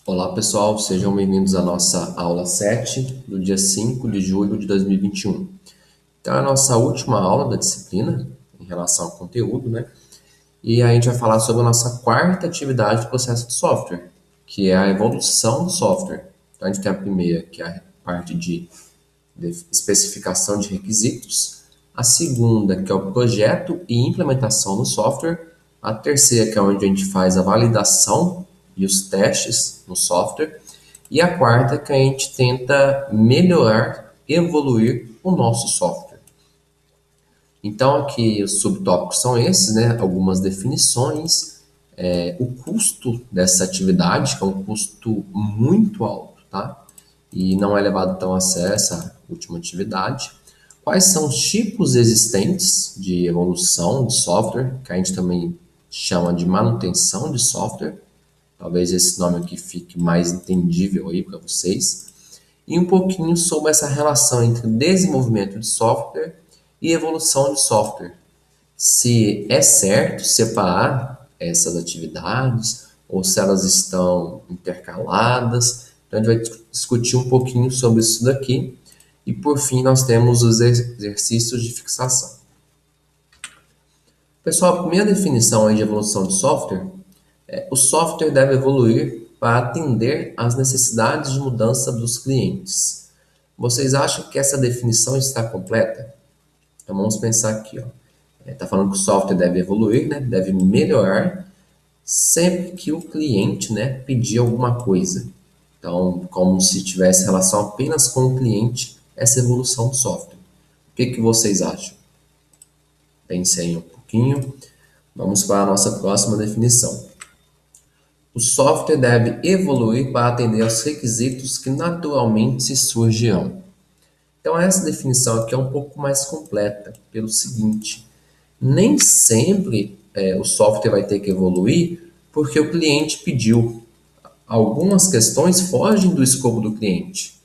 Olá pessoal, sejam bem-vindos à nossa aula 7 do dia 5 de julho de 2021. Então é a nossa última aula da disciplina em relação ao conteúdo, né? E aí a gente vai falar sobre a nossa quarta atividade do processo de software, que é a evolução do software. Então a gente tem a primeira, que é a parte de especificação de requisitos, a segunda, que é o projeto e implementação do software, a terceira, que é onde a gente faz a validação e os testes no software, e a quarta, que a gente tenta melhorar, evoluir o nosso software. Então, aqui os subtópicos são esses, né? Algumas definições, o custo dessa atividade, que é um custo muito alto, tá? E não é levado tão a sério essa última atividade. Quais são os tipos existentes de evolução de software, que a gente também chama de manutenção de software. Talvez esse nome aqui fique mais entendível aí para vocês. E um pouquinho sobre essa relação entre desenvolvimento de software e evolução de software. Se é certo separar essas atividades ou se elas estão intercaladas. Então a gente vai discutir um pouquinho sobre isso daqui. E por fim nós temos os exercícios de fixação. Pessoal, a primeira definição aí de evolução de software é o software deve evoluir para atender às necessidades de mudança dos clientes. Vocês acham que essa definição está completa? Então vamos pensar aqui, ó. Está falando que o software deve evoluir, né? Deve melhorar sempre que o cliente, né, pedir alguma coisa. Então, como se tivesse relação apenas com o cliente, essa evolução do software. O que vocês acham? Pensem um pouquinho. Vamos para a nossa próxima definição. O software deve evoluir para atender aos requisitos que naturalmente se surgirão. Então, essa definição aqui é um pouco mais completa, pelo seguinte: nem sempre o software vai ter que evoluir porque o cliente pediu. Algumas questões fogem do escopo do cliente.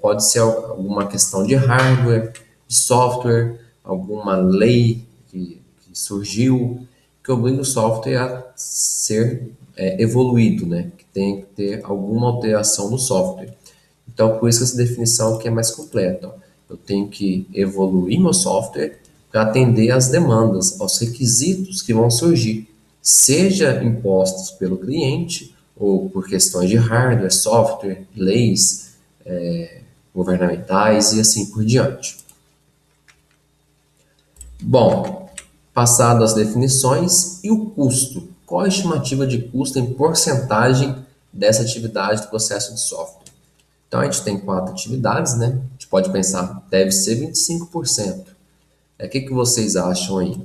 Pode ser alguma questão de hardware, de software, alguma lei que surgiu, que obriga o software a ser evoluído, né? Que tem que ter alguma alteração no software. Então, por isso que essa definição aqui é mais completa. Ó. Eu tenho que evoluir meu software para atender às demandas, aos requisitos que vão surgir, seja impostos pelo cliente ou por questões de hardware, software, leis governamentais e assim por diante. Bom, passado as definições e o custo. Qual a estimativa de custo em porcentagem dessa atividade do processo de software? Então a gente tem 4 atividades, né? A gente pode pensar, deve ser 25%. O que vocês acham aí?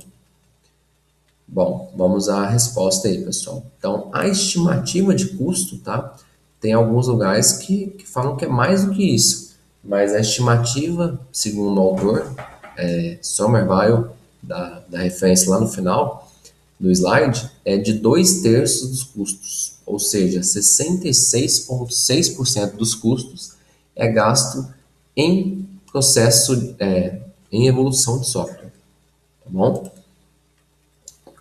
Bom, vamos à resposta aí, pessoal. Então, a estimativa de custo, tá? Tem alguns lugares que falam que é mais do que isso. Mas a estimativa, segundo o autor, Somerville, da referência lá no final do slide, é de 2/3 dos custos. Ou seja, 66,6% dos custos é gasto em processo, em evolução de software. Tá bom?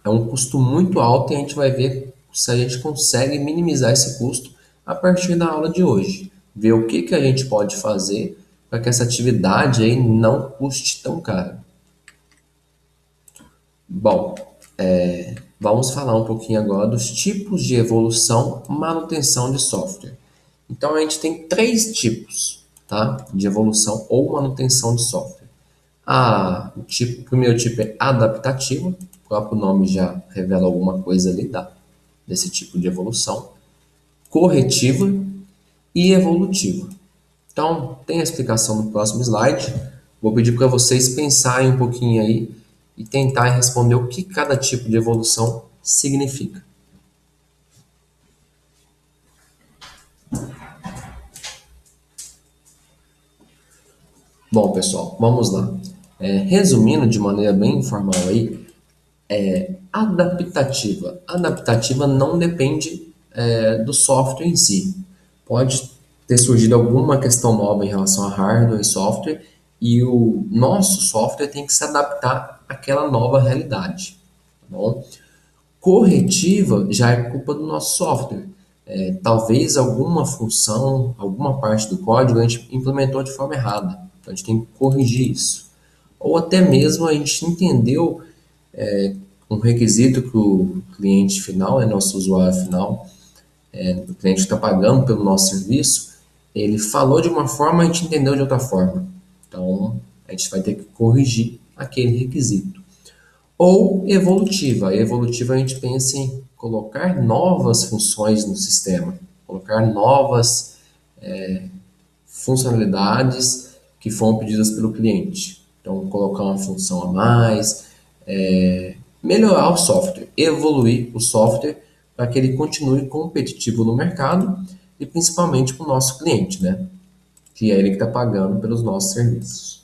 É um custo muito alto e a gente vai ver se a gente consegue minimizar esse custo a partir da aula de hoje. Ver o que a gente pode fazer para que essa atividade aí não custe tão caro. Bom, vamos falar um pouquinho agora dos tipos de evolução e manutenção de software. Então a gente tem 3 tipos, tá, de evolução ou manutenção de software. O primeiro tipo é adaptativo, o próprio nome já revela alguma coisa ali desse tipo de evolução. Corretiva e evolutiva. Então, tem a explicação no próximo slide. Vou pedir para vocês pensarem um pouquinho aí e tentar responder o que cada tipo de evolução significa. Bom, pessoal, vamos lá. Resumindo de maneira bem informal aí, adaptativa. Adaptativa não depende do software em si. Pode ter surgido alguma questão nova em relação a hardware e software e o nosso software tem que se adaptar àquela nova realidade. Tá bom? Corretiva já é culpa do nosso software. talvez alguma função, alguma parte do código a gente implementou de forma errada. Então a gente tem que corrigir isso. Ou até mesmo a gente entendeu um requisito que o cliente final, nosso usuário final, o cliente está pagando pelo nosso serviço, ele falou de uma forma, a gente entendeu de outra forma. Então a gente vai ter que corrigir aquele requisito. Ou evolutiva. A evolutiva a gente pensa em colocar novas funções no sistema, colocar novas funcionalidades que foram pedidas pelo cliente. Então, colocar uma função a mais, melhorar o software, evoluir o software para que ele continue competitivo no mercado e principalmente para o nosso cliente, né? Que é ele que está pagando pelos nossos serviços.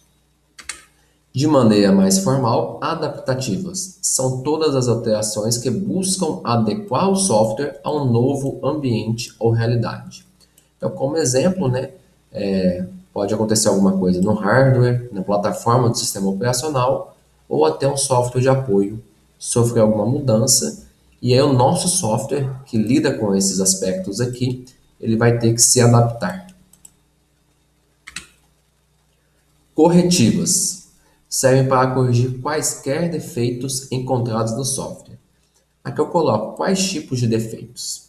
De maneira mais formal, adaptativas são todas as alterações que buscam adequar o software a um novo ambiente ou realidade. Então, como exemplo, né, pode acontecer alguma coisa no hardware, na plataforma do sistema operacional ou até um software de apoio sofrer alguma mudança e aí o nosso software que lida com esses aspectos aqui, ele vai ter que se adaptar. Corretivas servem para corrigir quaisquer defeitos encontrados no software. Aqui eu coloco quais tipos de defeitos.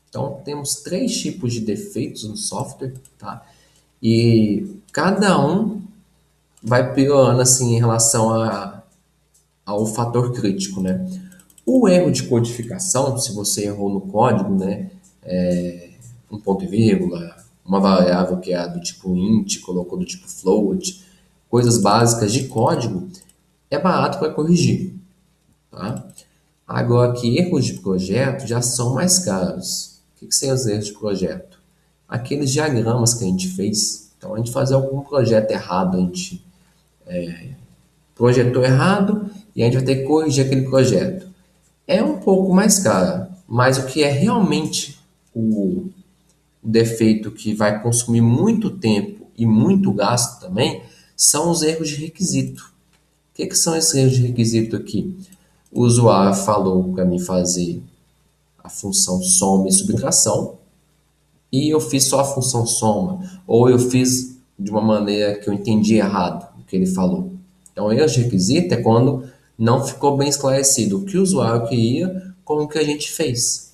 Então, temos 3 tipos de defeitos no software, tá? E cada um vai piorando assim em relação ao fator crítico, né? O erro de codificação, se você errou no código, né? Um ponto e vírgula, uma variável que é do tipo int, colocou do tipo float, coisas básicas de código, é barato para corrigir, tá? Agora que erros de projeto já são mais caros. O que são os erros de projeto? Aqueles diagramas que a gente fez. Então, a gente fazer algum projeto errado, a gente projetou errado e a gente vai ter que corrigir aquele projeto. É um pouco mais caro, mas o que é realmente o defeito que vai consumir muito tempo e muito gasto também são os erros de requisito. O que são esses erros de requisito aqui? O usuário falou para mim fazer a função soma e subtração e eu fiz só a função soma, ou eu fiz de uma maneira que eu entendi errado o que ele falou. Então, erro de requisito é quando não ficou bem esclarecido o que o usuário queria com o que a gente fez.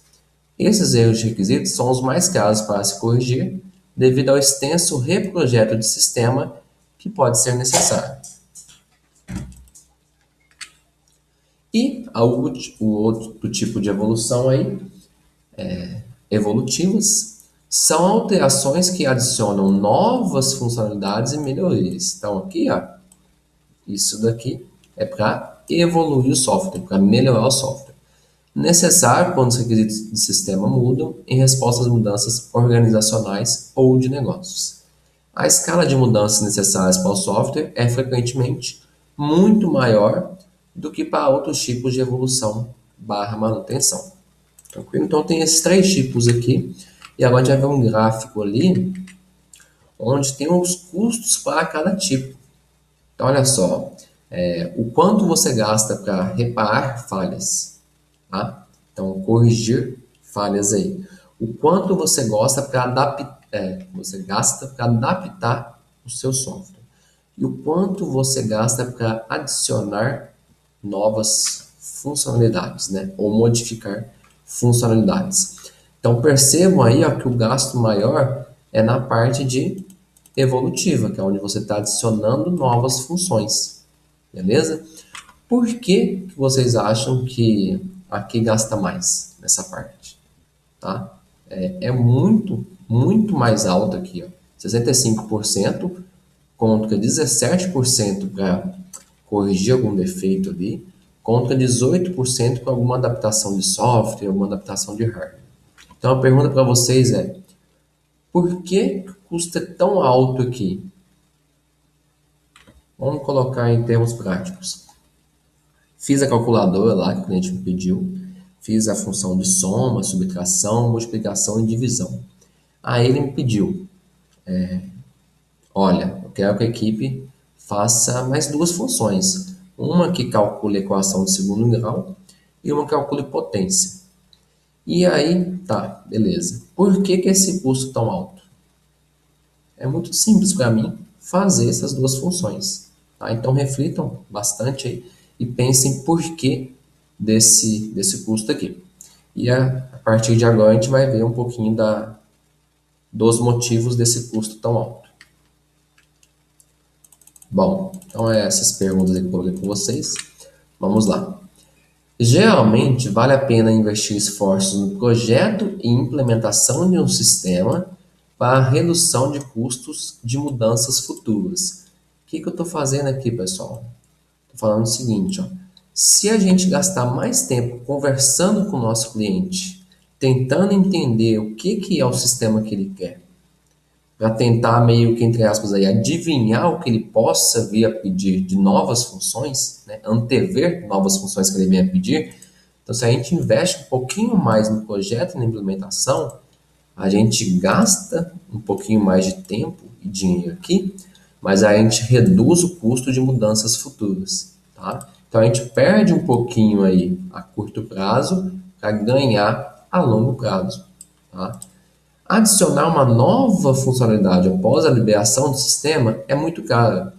Esses erros de requisito são os mais caros para se corrigir devido ao extenso reprojeto de sistema que pode ser necessário. E o outro tipo de evolução aí, evolutivas, são alterações que adicionam novas funcionalidades e melhorias. Então aqui, ó, isso daqui é para evoluir o software, para melhorar o software. Necessário quando os requisitos de sistema mudam em resposta às mudanças organizacionais ou de negócios. A escala de mudanças necessárias para o software é frequentemente muito maior do que para outros tipos de evolução barra manutenção. Tranquilo? Então tem esses 3 tipos aqui. E agora a gente vai ver um gráfico ali onde tem os custos para cada tipo. Então olha só, o quanto você gasta para reparar falhas, tá? Então corrigir falhas aí. O quanto você gosta para você gasta para adaptar o seu software. E o quanto você gasta para adicionar novas funcionalidades, né? Ou modificar funcionalidades. Então percebam aí ó, que o gasto maior é na parte de evolutiva, que é onde você está adicionando novas funções, beleza? Por que vocês acham que aqui gasta mais nessa parte? Tá? É muito, muito mais alto aqui, ó. 65% contra 17% para corrigir algum defeito ali, contra 18% com alguma adaptação de software, alguma adaptação de hardware. Então a pergunta para vocês é: por que custa tão alto aqui? Vamos colocar em termos práticos. Fiz a calculadora lá que o cliente me pediu, fiz a função de soma, subtração, multiplicação e divisão. Aí ele me pediu, olha, eu quero que a equipe faça mais 2 funções. Uma que calcule a equação de segundo grau e uma que calcule potência. E aí, tá, beleza. Por que que esse custo tão alto? É muito simples para mim fazer essas duas funções, tá? Então reflitam bastante aí e pensem por que desse custo aqui. E a partir de agora a gente vai ver um pouquinho dos motivos desse custo tão alto. Bom, então é essas perguntas que eu coloquei com vocês. Vamos lá. Geralmente, vale a pena investir esforços no projeto e implementação de um sistema para a redução de custos de mudanças futuras. O que eu estou fazendo aqui, pessoal? Estou falando o seguinte, ó. Se a gente gastar mais tempo conversando com o nosso cliente, tentando entender o que é o sistema que ele quer, para tentar meio que, entre aspas, aí, adivinhar o que ele possa vir a pedir de novas funções, né? Antever novas funções que ele venha a pedir. Então, se a gente investe um pouquinho mais no projeto e na implementação, a gente gasta um pouquinho mais de tempo e dinheiro aqui, mas a gente reduz o custo de mudanças futuras, tá? Então, a gente perde um pouquinho aí a curto prazo para ganhar a longo prazo, tá? Adicionar uma nova funcionalidade após a liberação do sistema é muito caro,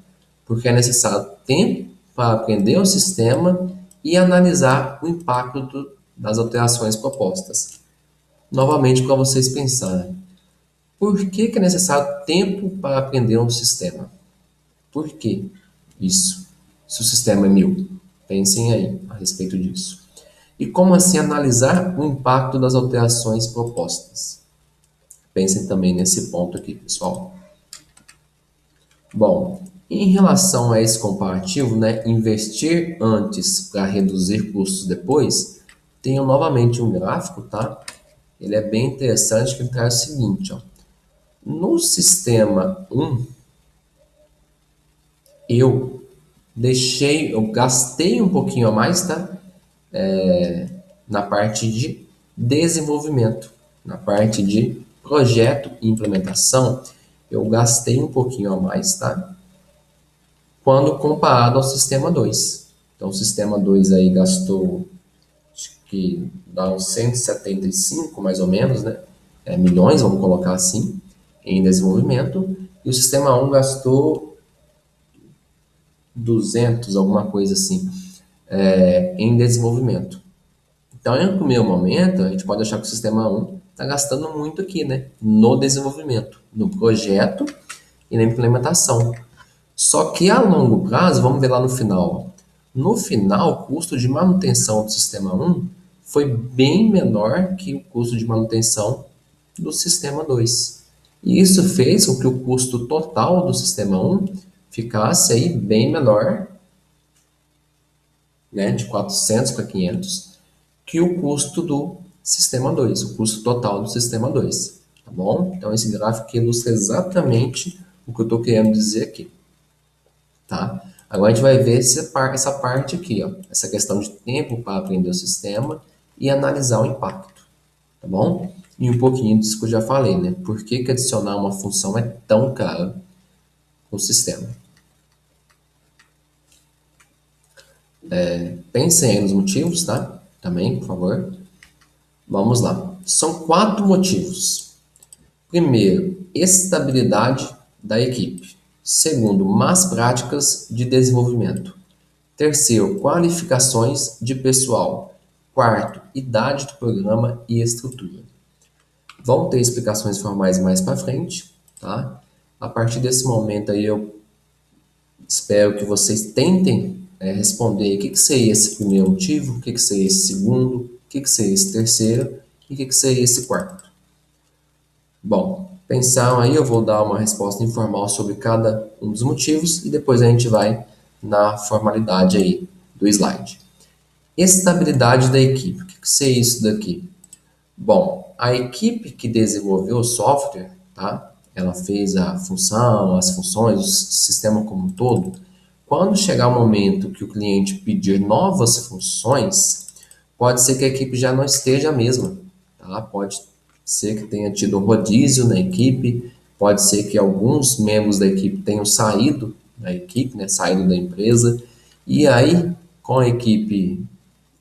porque é necessário tempo para aprender o sistema e analisar o impacto das alterações propostas. Novamente, para vocês pensarem, por que é necessário tempo para aprender um sistema? Por que isso? Se o sistema é 1000, pensem aí a respeito disso. E como assim analisar o impacto das alterações propostas? Pensem também nesse ponto aqui, pessoal. Bom, em relação a esse comparativo, né, investir antes para reduzir custos depois, tenho novamente um gráfico, tá? Ele é bem interessante que ele traz o seguinte, ó. No sistema 1, eu gastei um pouquinho a mais, tá? Na parte de desenvolvimento, na parte de projeto e implementação, eu gastei um pouquinho a mais, tá? Quando comparado ao sistema 2. Então, o sistema 2 aí gastou, acho que dá uns 175, mais ou menos, né? Milhões, vamos colocar assim, em desenvolvimento. E o sistema 1 gastou 200, alguma coisa assim, em desenvolvimento. Então, em um primeiro momento, a gente pode achar que o sistema 1 está gastando muito aqui, né? No desenvolvimento, no projeto e na implementação. Só que a longo prazo, vamos ver lá no final. No final, o custo de manutenção do sistema 1 foi bem menor que o custo de manutenção do sistema 2. E isso fez com que o custo total do sistema 1 ficasse aí bem menor, né, de 400 para 500, que o custo do sistema 2, o custo total do sistema 2. Tá bom? Então, esse gráfico ilustra exatamente o que eu estou querendo dizer aqui. Tá? Agora a gente vai ver essa parte aqui, ó, essa questão de tempo para aprender o sistema e analisar o impacto, tá bom? E um pouquinho disso que eu já falei, né? Por que adicionar uma função é tão caro no sistema? Pensem aí nos motivos, tá? Também, por favor. Vamos lá. São 4 motivos. Primeiro, estabilidade da equipe. Segundo, más práticas de desenvolvimento. Terceiro, qualificações de pessoal. Quarto, idade do programa e estrutura. Vão ter explicações formais mais para frente, tá? A partir desse momento aí eu espero que vocês tentem responder o que seria esse primeiro motivo, o que seria esse segundo, o que seria esse terceiro e o que seria esse quarto. Bom, pensaram aí, eu vou dar uma resposta informal sobre cada um dos motivos e depois a gente vai na formalidade aí do slide. Estabilidade da equipe. O que seria isso daqui? Bom, a equipe que desenvolveu o software, tá? Ela fez a função, as funções, o sistema como um todo. Quando chegar o momento que o cliente pedir novas funções, pode ser que a equipe já não esteja a mesma, tá? Pode ser que tenha tido um rodízio na equipe, pode ser que alguns membros da equipe tenham saído da equipe, né? Saído da empresa, e aí, com a equipe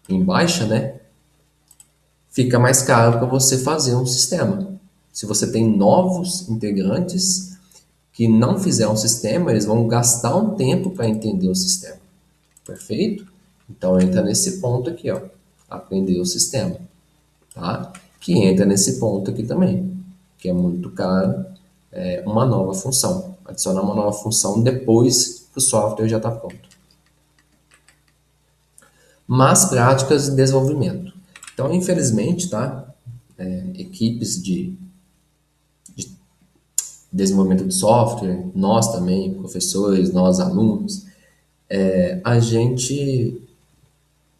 em baixa, né? fica mais caro para você fazer um sistema. Se você tem novos integrantes que não fizeram um sistema, eles vão gastar um tempo para entender o sistema. Perfeito? Então entra nesse ponto aqui, ó, aprender o sistema, tá? Que entra nesse ponto aqui também, que é muito caro, uma nova função. Adicionar uma nova função depois que o software já está pronto. Más práticas de desenvolvimento. Então, infelizmente, tá? Equipes de desenvolvimento de software, nós também, professores, nós alunos, a gente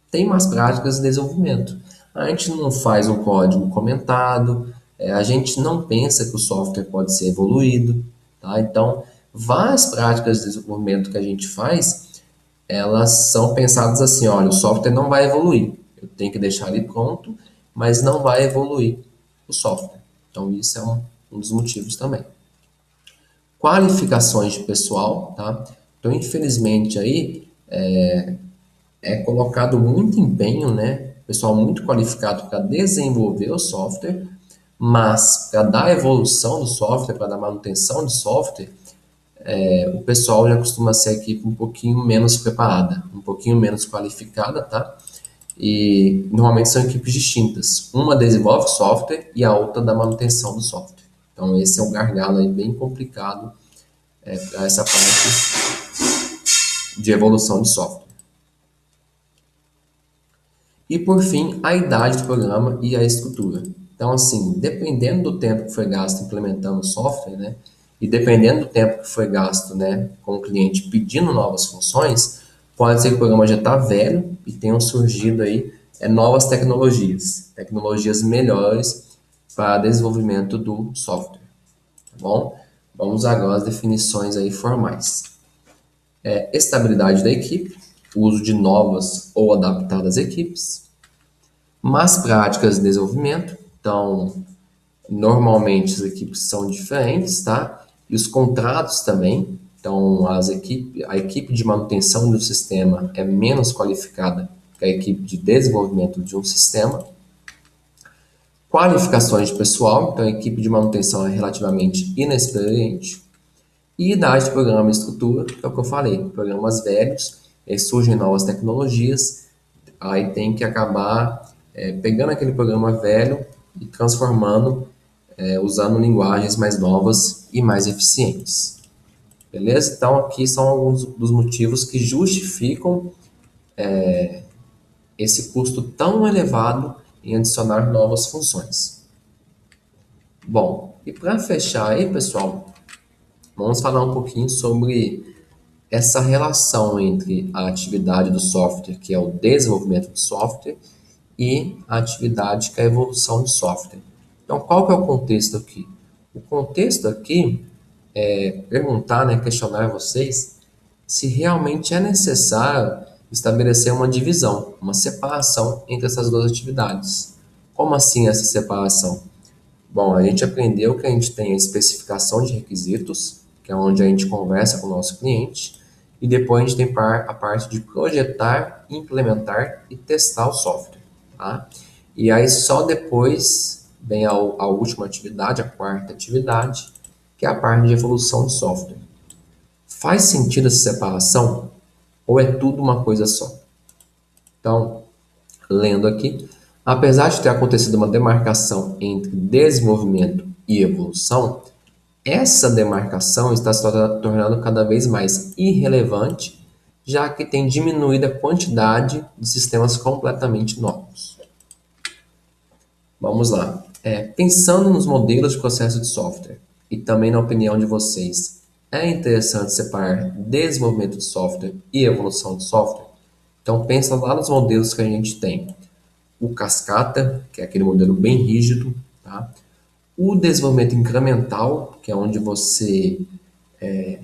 tem más práticas de desenvolvimento. A gente não faz um código comentado, a gente não pensa que o software pode ser evoluído, tá? Então, várias práticas de desenvolvimento que a gente faz, elas são pensadas assim, olha, o software não vai evoluir, eu tenho que deixar ele pronto, mas não vai evoluir o software. Então, isso é um dos motivos também. Qualificações de pessoal, tá? Então, infelizmente, aí é colocado muito empenho, né? Pessoal muito qualificado para desenvolver o software, mas para dar evolução do software, para dar manutenção de software, o pessoal já costuma ser a equipe um pouquinho menos preparada, um pouquinho menos qualificada, tá? E normalmente são equipes distintas. Uma desenvolve software e a outra dá manutenção do software. Então esse é um gargalo aí bem complicado para essa parte de evolução de software. E por fim, a idade do programa e a estrutura. Então, assim, dependendo do tempo que foi gasto implementando o software, né, e dependendo do tempo que foi gasto, né, com o cliente pedindo novas funções, pode ser que o programa já está velho e tenham surgido aí novas tecnologias melhores para desenvolvimento do software, tá bom? Vamos agora às definições aí formais. Estabilidade da equipe, uso de novas ou adaptadas equipes, más práticas de desenvolvimento. Então, normalmente as equipes são diferentes, tá? E os contratos também. Então, a equipe de manutenção do sistema é menos qualificada que a equipe de desenvolvimento de um sistema. Qualificações de pessoal. Então, a equipe de manutenção é relativamente inexperiente. E idade do programa e estrutura, que é o que eu falei. Programas velhos, surgem novas tecnologias, aí tem que acabar pegando aquele programa velho e transformando, usando linguagens mais novas e mais eficientes. Beleza? Então, aqui são alguns dos motivos que justificam esse custo tão elevado em adicionar novas funções. Bom, e para fechar aí, pessoal, vamos falar um pouquinho sobre essa relação entre a atividade do software, que é o desenvolvimento de software, e a atividade que é a evolução de software. Então, qual que é o contexto aqui? O contexto aqui é perguntar, né, questionar vocês se realmente é necessário estabelecer uma divisão, uma separação entre essas duas atividades. Como assim essa separação? Bom, a gente aprendeu que a gente tem a especificação de requisitos, que é onde a gente conversa com o nosso cliente, e depois a gente tem a parte de projetar, implementar e testar o software, tá? E aí só depois vem a última atividade, a quarta atividade, que é a parte de evolução de software. Faz sentido essa separação ou é tudo uma coisa só? Então, lendo aqui, apesar de ter acontecido uma demarcação entre desenvolvimento e evolução, essa demarcação está se tornando cada vez mais irrelevante, já que tem diminuído a quantidade de sistemas completamente novos. Vamos lá. Pensando nos modelos de processo de software e também na opinião de vocês, é interessante separar desenvolvimento de software e evolução de software? Então pensa lá nos modelos que a gente tem. O cascata, que é aquele modelo bem rígido, tá? O desenvolvimento incremental, que é onde você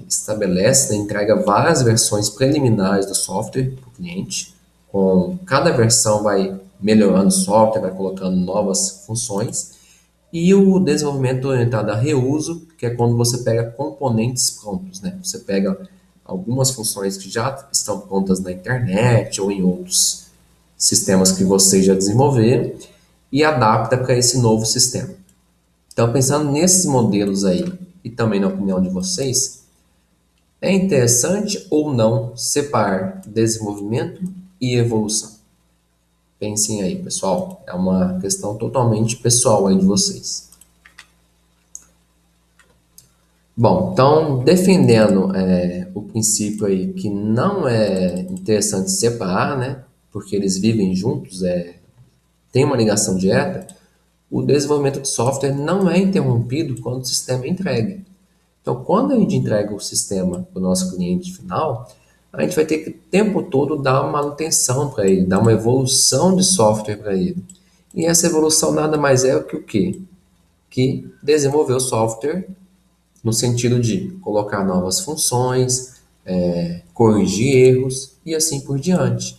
estabelece, né, entrega várias versões preliminares do software para o cliente. Com cada versão vai melhorando o software, vai colocando novas funções. E o desenvolvimento orientado a reuso, que é quando você pega componentes prontos, né? Você pega algumas funções que já estão prontas na internet ou em outros sistemas que você já desenvolveram e adapta para esse novo sistema. Então, pensando nesses modelos aí, e também na opinião de vocês, é interessante ou não separar desenvolvimento e evolução? Pensem aí, pessoal. É uma questão totalmente pessoal aí de vocês. Bom, então, defendendo o princípio aí que não é interessante separar, né? Porque eles vivem juntos, tem uma ligação direta, o desenvolvimento de software não é interrompido quando o sistema é entregue. Então, quando a gente entrega o sistema para o nosso cliente final, a gente vai ter que o tempo todo dar uma manutenção para ele, dar uma evolução de software para ele. E essa evolução nada mais é que o quê? Que desenvolver o software no sentido de colocar novas funções, corrigir erros e assim por diante.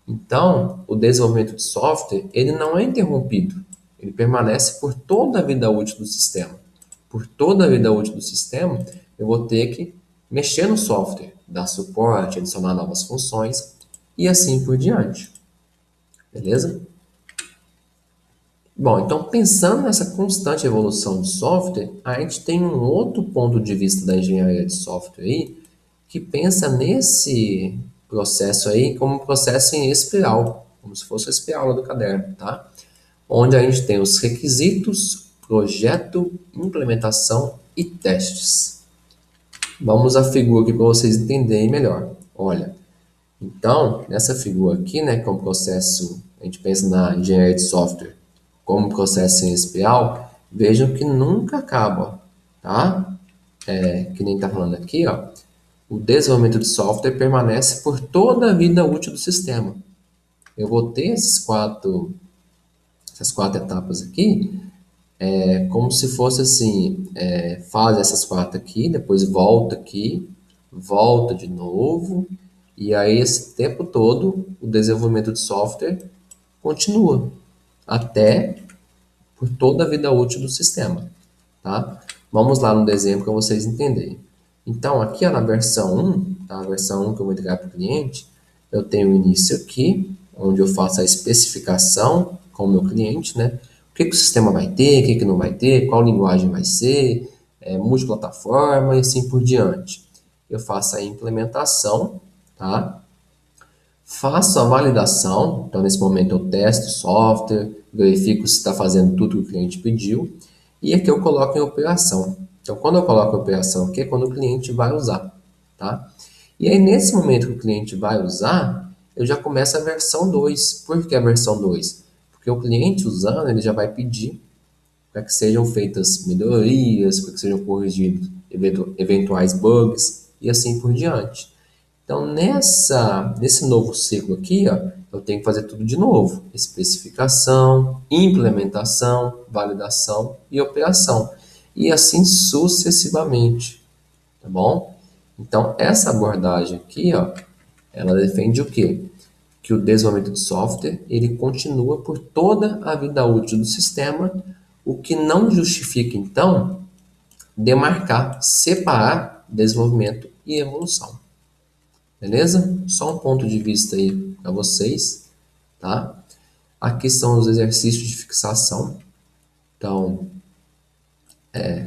Então, o desenvolvimento de software ele não é interrompido, ele permanece por toda a vida útil do sistema. Por toda a vida útil do sistema, eu vou ter que mexer no software, dar suporte, adicionar novas funções e assim por diante. Beleza? Bom, então pensando nessa constante evolução do software, a gente tem um outro ponto de vista da engenharia de software aí, que pensa nesse processo aí como um processo em espiral, como se fosse a espiral do caderno, tá? Onde a gente tem os requisitos, projeto, implementação e testes. Vamos à figura aqui para vocês entenderem melhor. Olha, então, nessa figura aqui, né, que é um processo, a gente pensa na engenharia de software como um processo em espiral, vejam que nunca acaba, tá? Que nem está falando aqui, ó, o desenvolvimento de software permanece por toda a vida útil do sistema. Eu vou ter essas quatro etapas aqui, como se fosse assim, faz essas quatro aqui, depois volta aqui, volta de novo, e aí esse tempo todo o desenvolvimento de software continua até por toda a vida útil do sistema, tá? Vamos lá no desenho para vocês entenderem. Então, aqui ó, na versão 1, tá? A versão 1 que eu vou entregar para o cliente, eu tenho o início aqui, onde eu faço a especificação com o meu cliente, né? O que o sistema vai ter, o que não vai ter, qual linguagem vai ser, multiplataforma e assim por diante. Eu faço a implementação, tá? Faço a validação, então nesse momento eu testo o software, verifico se está fazendo tudo que o cliente pediu, e aqui eu coloco em operação. Então quando eu coloco em operação aqui é quando o cliente vai usar, tá? E aí nesse momento que o cliente vai usar, eu já começo a versão 2. Por que a versão 2? Porque o cliente usando, ele já vai pedir para que sejam feitas melhorias, para que sejam corrigidos eventuais bugs e assim por diante. Então, nesse novo ciclo aqui, ó, eu tenho que fazer tudo de novo: especificação, implementação, validação e operação. E assim sucessivamente, tá bom? Então, essa abordagem aqui, ó, ela defende o quê? Que o desenvolvimento de software ele continua por toda a vida útil do sistema, o que não justifica, então, demarcar, separar desenvolvimento e evolução. Beleza? Só um ponto de vista aí para vocês, tá? Aqui são os exercícios de fixação. Então,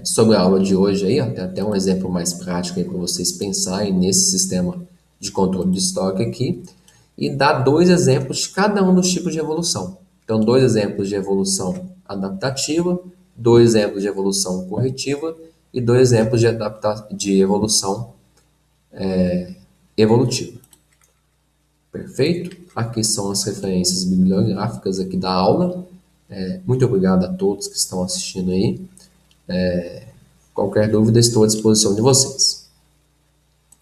sobre a aula de hoje aí, ó, tem até um exemplo mais prático aí para vocês pensarem nesse sistema de controle de estoque aqui e dar dois exemplos de cada um dos tipos de evolução. Então, dois exemplos de evolução adaptativa, dois exemplos de evolução corretiva e dois exemplos de evolução evolutiva. Perfeito? Aqui são as referências bibliográficas aqui da aula. Muito obrigado a todos que estão assistindo aí. Qualquer dúvida, estou à disposição de vocês.